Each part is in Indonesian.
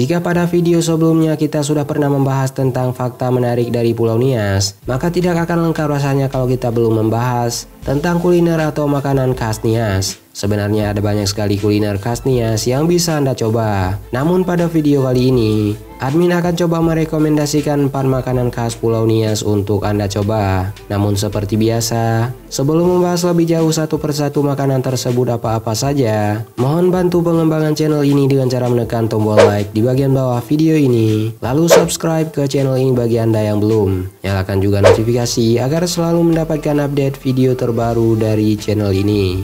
Jika pada video sebelumnya kita sudah pernah membahas tentang fakta menarik dari Pulau Nias, maka tidak akan lengkap rasanya kalau kita belum membahas tentang kuliner atau makanan khas Nias. Sebenarnya ada banyak sekali kuliner khas Nias yang bisa Anda coba. Namun pada video kali ini, admin akan coba merekomendasikan 4 makanan khas Pulau Nias untuk Anda coba. Namun seperti biasa, sebelum membahas lebih jauh satu persatu makanan tersebut apa-apa saja, mohon bantu pengembangan channel ini dengan cara menekan tombol like di bagian bawah video ini. Lalu subscribe ke channel ini bagi Anda yang belum. Nyalakan juga notifikasi agar selalu mendapatkan update video terbaru dari channel ini.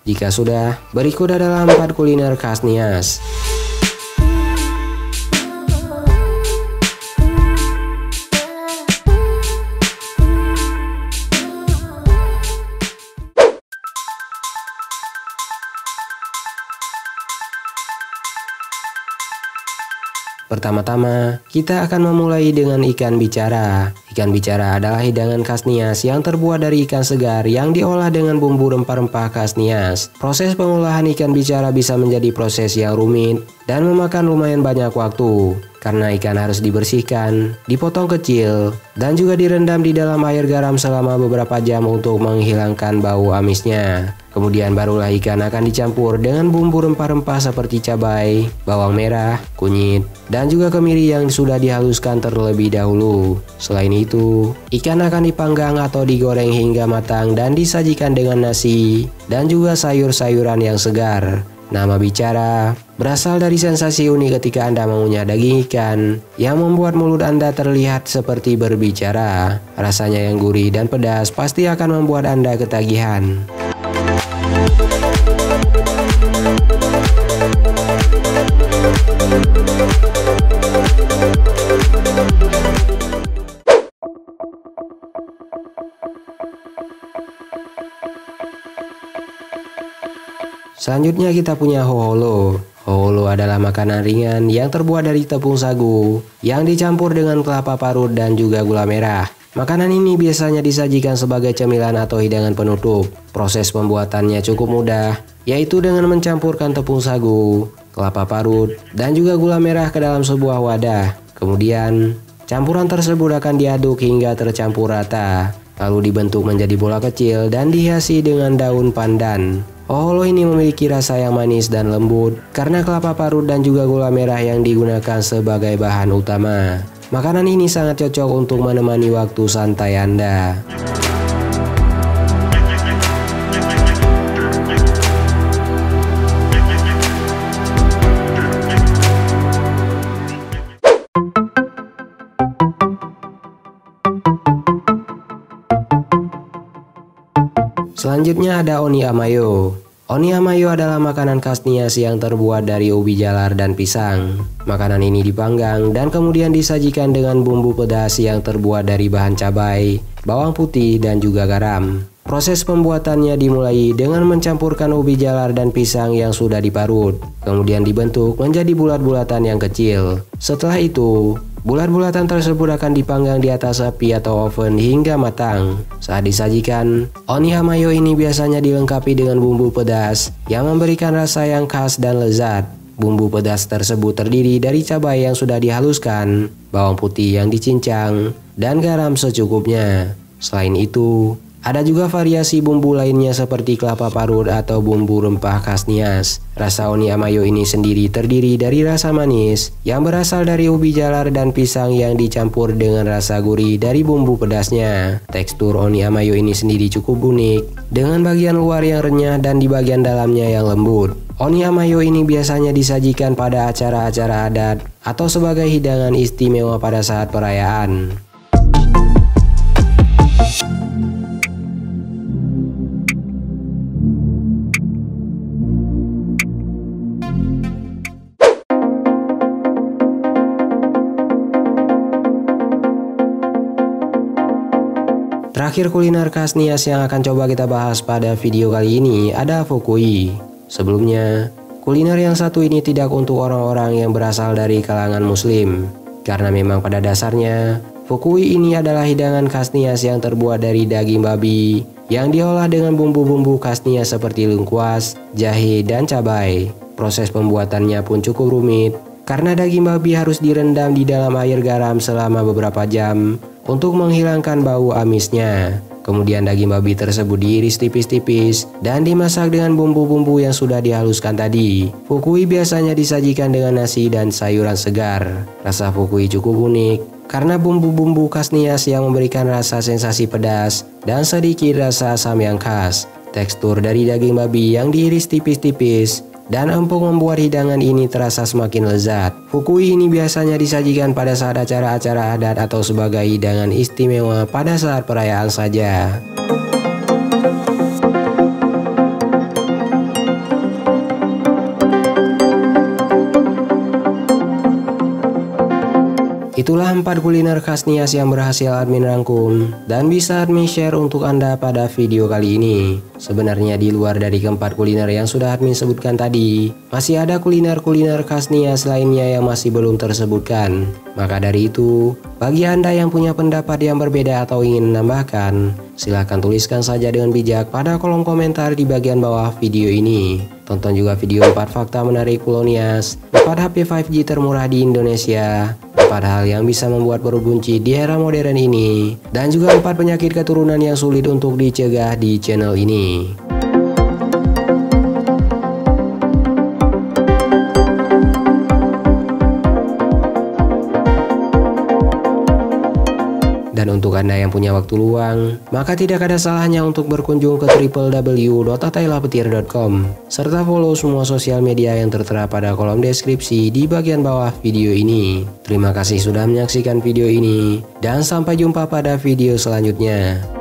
Jika sudah, berikut adalah 4 kuliner khas Nias. Pertama-tama, kita akan memulai dengan ikan bicara. Ikan bicara adalah hidangan khas Nias yang terbuat dari ikan segar yang diolah dengan bumbu rempah-rempah khas Nias. Proses pengolahan ikan bicara bisa menjadi proses yang rumit dan memakan lumayan banyak waktu. Karena ikan harus dibersihkan, dipotong kecil, dan juga direndam di dalam air garam selama beberapa jam untuk menghilangkan bau amisnya. Kemudian barulah ikan akan dicampur dengan bumbu rempah-rempah seperti cabai, bawang merah, kunyit, dan juga kemiri yang sudah dihaluskan terlebih dahulu. Selain itu, ikan akan dipanggang atau digoreng hingga matang dan disajikan dengan nasi, dan juga sayur-sayuran yang segar. Nama bicara berasal dari sensasi unik ketika Anda mengunyah daging ikan yang membuat mulut Anda terlihat seperti berbicara. Rasanya yang gurih dan pedas pasti akan membuat Anda ketagihan. Selanjutnya kita punya hoholo. Hoholo adalah makanan ringan yang terbuat dari tepung sagu yang dicampur dengan kelapa parut dan juga gula merah. Makanan ini biasanya disajikan sebagai cemilan atau hidangan penutup. Proses pembuatannya cukup mudah, yaitu dengan mencampurkan tepung sagu, kelapa parut, dan juga gula merah ke dalam sebuah wadah. Kemudian, campuran tersebut akan diaduk hingga tercampur rata, lalu dibentuk menjadi bola kecil dan dihiasi dengan daun pandan. Hoholo ini memiliki rasa yang manis dan lembut karena kelapa parut dan juga gula merah yang digunakan sebagai bahan utama. Makanan ini sangat cocok untuk menemani waktu santai Anda. Selanjutnya ada oni amayo. Oni amayo adalah makanan khas Nias yang terbuat dari ubi jalar dan pisang. Makanan ini dipanggang dan kemudian disajikan dengan bumbu pedas yang terbuat dari bahan cabai, bawang putih, dan juga garam. Proses pembuatannya dimulai dengan mencampurkan ubi jalar dan pisang yang sudah diparut, kemudian dibentuk menjadi bulat-bulatan yang kecil. Setelah itu, bulat-bulatan tersebut akan dipanggang di atas api atau oven hingga matang. Saat disajikan, oni amayo ini biasanya dilengkapi dengan bumbu pedas yang memberikan rasa yang khas dan lezat. Bumbu pedas tersebut terdiri dari cabai yang sudah dihaluskan, bawang putih yang dicincang, dan garam secukupnya. Selain itu, ada juga variasi bumbu lainnya seperti kelapa parut atau bumbu rempah khas Nias. Rasa oni amayo ini sendiri terdiri dari rasa manis yang berasal dari ubi jalar dan pisang yang dicampur dengan rasa gurih dari bumbu pedasnya. Tekstur oni amayo ini sendiri cukup unik, dengan bagian luar yang renyah dan di bagian dalamnya yang lembut. Oni amayo ini biasanya disajikan pada acara-acara adat atau sebagai hidangan istimewa pada saat perayaan. Terakhir kuliner khas Nias yang akan coba kita bahas pada video kali ini ada fukui. Sebelumnya, kuliner yang satu ini tidak untuk orang-orang yang berasal dari kalangan muslim. Karena memang pada dasarnya, Fukui ini adalah hidangan khas Nias yang terbuat dari daging babi yang diolah dengan bumbu-bumbu khas Nias seperti lengkuas, jahe, dan cabai. Proses pembuatannya pun cukup rumit karena daging babi harus direndam di dalam air garam selama beberapa jam untuk menghilangkan bau amisnya. Kemudian daging babi tersebut diiris tipis-tipis dan dimasak dengan bumbu-bumbu yang sudah dihaluskan tadi. Fukui biasanya disajikan dengan nasi dan sayuran segar. Rasa fukui cukup unik karena bumbu-bumbu khas Nias yang memberikan rasa sensasi pedas dan sedikit rasa asam yang khas. Tekstur dari daging babi yang diiris tipis-tipis dan empuk membuat hidangan ini terasa semakin lezat. Fukui ini biasanya disajikan pada saat acara-acara adat atau sebagai hidangan istimewa pada saat perayaan saja. Itulah 4 kuliner khas Nias yang berhasil admin rangkum dan bisa admin share untuk Anda pada video kali ini. Sebenarnya di luar dari keempat kuliner yang sudah admin sebutkan tadi, masih ada kuliner-kuliner khas Nias lainnya yang masih belum tersebutkan. Maka dari itu, bagi Anda yang punya pendapat yang berbeda atau ingin menambahkan, silahkan tuliskan saja dengan bijak pada kolom komentar di bagian bawah video ini. Tonton juga video 4 fakta menarik Pulau Nias, 4 HP 5G termurah di Indonesia, 4 hal yang bisa membuat perut buncit di era modern ini, dan juga 4 penyakit keturunan yang sulit untuk dicegah di channel ini. Dan untuk Anda yang punya waktu luang, maka tidak ada salahnya untuk berkunjung ke www.atailapetir.com serta follow semua sosial media yang tertera pada kolom deskripsi di bagian bawah video ini. Terima kasih sudah menyaksikan video ini dan sampai jumpa pada video selanjutnya.